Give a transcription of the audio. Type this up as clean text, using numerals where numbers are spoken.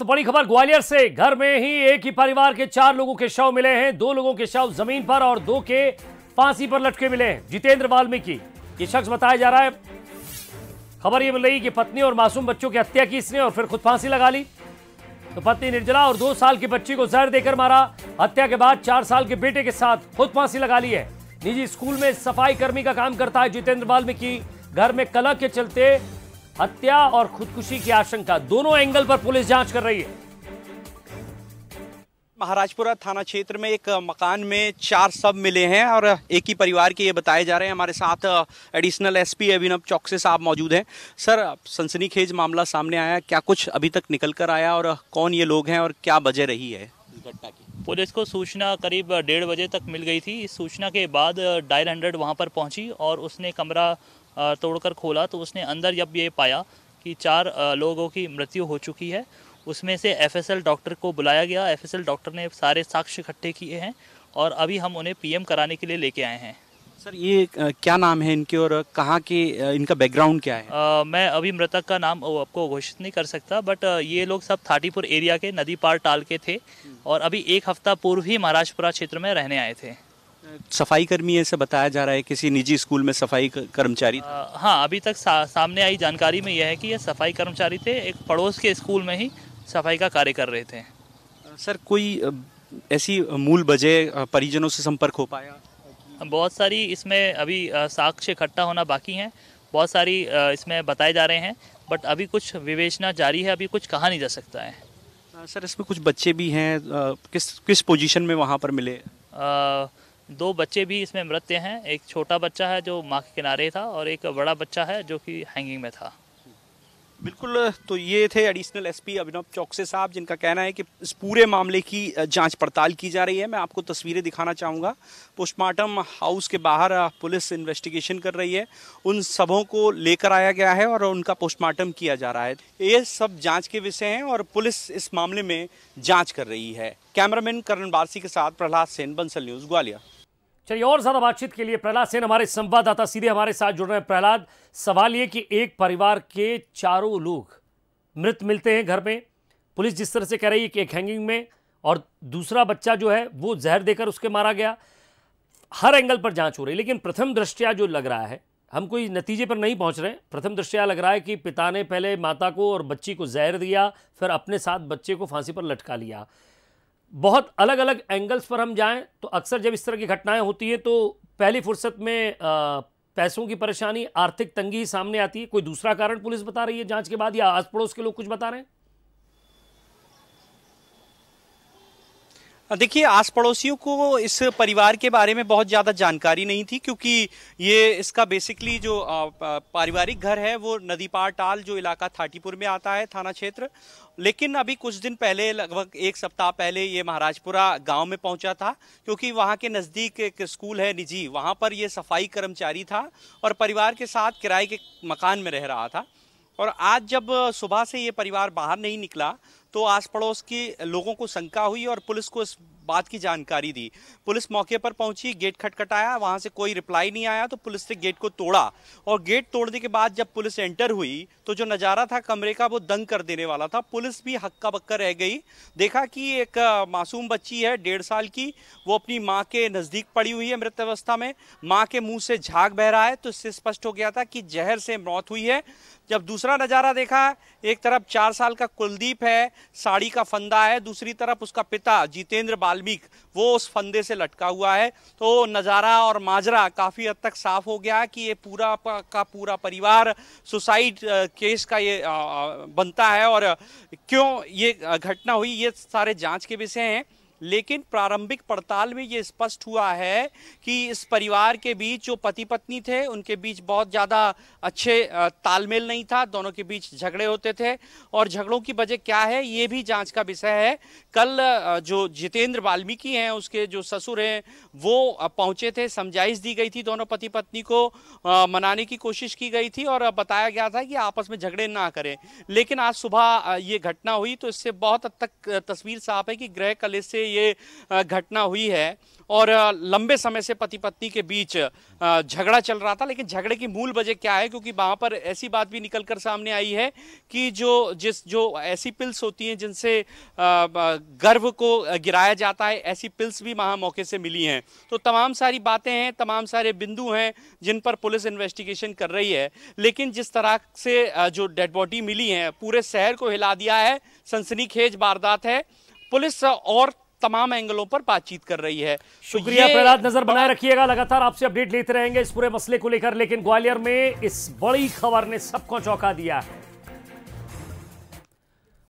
तो बड़ी खबर ग्वालियर से। घर में ही एक ही परिवार के 4 लोगों के शव मिले हैं। 2 लोगों के शव जमीन पर और 2 के फांसी पर लटके मिले हैं। जितेंद्र वाल्मीकि ये शख्स बताया जा रहा है। खबर ये मिल रही कि पत्नी और मासूम बच्चों की हत्या की इसने और फिर खुद फांसी लगा ली। तो पत्नी निर्जला और 2 साल की बच्ची को जहर देकर मारा। हत्या के बाद 4 साल के बेटे के साथ खुद फांसी लगा ली है। निजी स्कूल में सफाई कर्मी का काम करता है जितेंद्र वाल्मीकि। घर में कलह के चलते हत्या और खुदकुशी की आशंका, दोनों एंगल पर पुलिस जांच कर रही है। महाराजपुरा थाना क्षेत्र में एक मकान में 4 शव मिले हैं और एक ही परिवार के ये बताए जा रहे हैं। हमारे साथ एडिशनल एसपी अभिनव चौकसे साहब मौजूद हैं। सर, सनसनीखेज मामला सामने आया, क्या कुछ अभी तक निकल कर आया और कौन ये लोग हैं और क्या वजह रही है इस घटना की? पुलिस को सूचना करीब 1:30 बजे तक मिल गई थी। इस सूचना के बाद डायल 100 वहाँ पर पहुँची और उसने कमरा तोड़कर खोला तो उसने अंदर जब ये पाया कि 4 लोगों की मृत्यु हो चुकी है। उसमें से एफएसएल डॉक्टर को बुलाया गया। एफएसएल डॉक्टर ने सारे साक्ष्य इकट्ठे किए हैं और अभी हम उन्हें पीएम कराने के लिए लेके आए हैं। सर, ये क्या नाम है इनके और कहाँ के, इनका बैकग्राउंड क्या है? मैं अभी मृतक का नाम आपको घोषित नहीं कर सकता, बट ये लोग सब थाटीपुर एरिया के नदी पार टाल के थे और अभी 1 हफ्ता पूर्व ही महाराजपुरा क्षेत्र में रहने आए थे। सफाई कर्मी ऐसे बताया जा रहा है, किसी निजी स्कूल में सफाई कर्मचारी? हाँ, अभी तक सामने आई जानकारी में यह है कि ये सफाई कर्मचारी थे। एक पड़ोस के स्कूल में ही सफाई का कार्य कर रहे थे। सर, कोई ऐसी मूल वजह परिजनों से संपर्क हो पाया? बहुत सारी इसमें अभी साक्ष्य इकट्ठा होना बाकी हैं। बहुत सारी इसमें बताए जा रहे हैं, बट अभी कुछ विवेचना जारी है, अभी कुछ कहा नहीं जा सकता है। सर, इसमें कुछ बच्चे भी हैं, किस पोजीशन में वहाँ पर मिले? 2 बच्चे भी इसमें मृत हैं। एक छोटा बच्चा है जो माँ के किनारे था और एक बड़ा बच्चा है जो कि हैंगिंग में था। बिल्कुल, तो ये थे एडिशनल एसपी अभिनव चौकसे साहब, जिनका कहना है कि इस पूरे मामले की जांच पड़ताल की जा रही है। मैं आपको तस्वीरें दिखाना चाहूँगा। पोस्टमार्टम हाउस के बाहर पुलिस इन्वेस्टिगेशन कर रही है। उन सबों को लेकर आया गया है और उनका पोस्टमार्टम किया जा रहा है। ये सब जांच के विषय हैं और पुलिस इस मामले में जाँच कर रही है। कैमरामैन करण बारसी के साथ प्रहलाद सेन, बंसल न्यूज़, ग्वालियर। चलिए, और ज्यादा बातचीत के लिए प्रहलाद सेन हमारे संवाददाता सीधे हमारे साथ जुड़ रहे हैं। प्रहलाद, सवाल ये कि एक परिवार के 4 लोग मृत मिलते हैं घर में। पुलिस जिस तरह से कह रही है कि एक हैंगिंग में और दूसरा बच्चा जो है वो जहर देकर उसके मारा गया। हर एंगल पर जांच हो रही है, लेकिन प्रथम दृष्टया जो लग रहा है, हम कोई नतीजे पर नहीं पहुंच रहे। प्रथम दृष्टया लग रहा है कि पिता ने पहले माता को और बच्ची को जहर दिया, फिर अपने साथ बच्चे को फांसी पर लटका लिया। बहुत अलग अलग एंगल्स पर हम जाएं तो अक्सर जब इस तरह की घटनाएं होती हैं तो पहली फुर्सत में पैसों की परेशानी, आर्थिक तंगी ही सामने आती है। कोई दूसरा कारण पुलिस बता रही है जांच के बाद, या आस पड़ोस के लोग कुछ बता रहे हैं? देखिए, आस पड़ोसियों को इस परिवार के बारे में बहुत ज़्यादा जानकारी नहीं थी, क्योंकि ये इसका बेसिकली जो पारिवारिक घर है वो नदी पार टाल जो इलाका थाटीपुर में आता है, थाना क्षेत्र। लेकिन अभी कुछ दिन पहले, लगभग 1 सप्ताह पहले, ये महाराजपुरा गांव में पहुंचा था, क्योंकि वहां के नज़दीक एक स्कूल है निजी, वहां पर ये सफाई कर्मचारी था और परिवार के साथ किराए के मकान में रह रहा था। और आज जब सुबह से ये परिवार बाहर नहीं निकला तो आस पड़ोस के लोगों को शंका हुई और पुलिस को इस बात की जानकारी दी। पुलिस मौके पर पहुंची, गेट खटखटाया, वहां से कोई रिप्लाई नहीं आया तो पुलिस ने गेट को तोड़ा। और गेट तोड़ने के बाद जब पुलिस एंटर हुई तो जो नज़ारा था कमरे का वो दंग कर देने वाला था। पुलिस भी हक्का बक्का रह गई। देखा कि एक मासूम बच्ची है 1.5 साल की, वो अपनी माँ के नज़दीक पड़ी हुई है मृत अवस्था में। माँ के मुँह से झाग बह रहा है, तो इससे स्पष्ट हो गया था कि जहर से मौत हुई है। जब दूसरा नज़ारा देखा, एक तरफ 4 साल का कुलदीप है, साड़ी का फंदा है, दूसरी तरफ उसका पिता जितेंद्र वाल्मीकि वो उस फंदे से लटका हुआ है। तो नज़ारा और माजरा काफ़ी हद तक साफ हो गया कि ये पूरा का पूरा परिवार सुसाइड केस का ये बनता है। और क्यों ये घटना हुई, ये सारे जांच के विषय हैं। लेकिन प्रारंभिक पड़ताल में ये स्पष्ट हुआ है कि इस परिवार के बीच जो पति पत्नी थे उनके बीच बहुत ज़्यादा अच्छे तालमेल नहीं था। दोनों के बीच झगड़े होते थे और झगड़ों की वजह क्या है ये भी जांच का विषय है। कल जो जितेंद्र वाल्मीकि हैं उसके जो ससुर हैं वो पहुंचे थे, समझाइश दी गई थी, दोनों पति पत्नी को मनाने की कोशिश की गई थी और बताया गया था कि आपस में झगड़े ना करें। लेकिन आज सुबह ये घटना हुई तो इससे बहुत हद तक तस्वीर साफ है कि गृह कलेश से ये घटना हुई है और लंबे समय से पति पत्नी के बीच झगड़ा चल रहा था। लेकिन झगड़े की मूल वजह क्या है, क्योंकि वहां पर ऐसी बात भी निकलकर सामने आई है कि जो ऐसी पिल्स होती हैं जिनसे गर्भ को गिराया जाता है, ऐसी पिल्स भी वहां मौके से मिली हैं। तो तमाम सारी बातें हैं, तमाम सारे बिंदु हैं जिन पर पुलिस इन्वेस्टिगेशन कर रही है। लेकिन जिस तरह से जो डेड बॉडी मिली है, पूरे शहर को हिला दिया है, सनसनीखेज वारदात है। पुलिस और तमाम एंगलों पर बातचीत कर रही है। शुक्रिया प्रहलाद, नजर बनाए रखिएगा, लगातार आपसे अपडेट लेते रहेंगे इस पूरे मसले को लेकर। लेकिन ग्वालियर में इस बड़ी खबर ने सबको चौंका दिया है।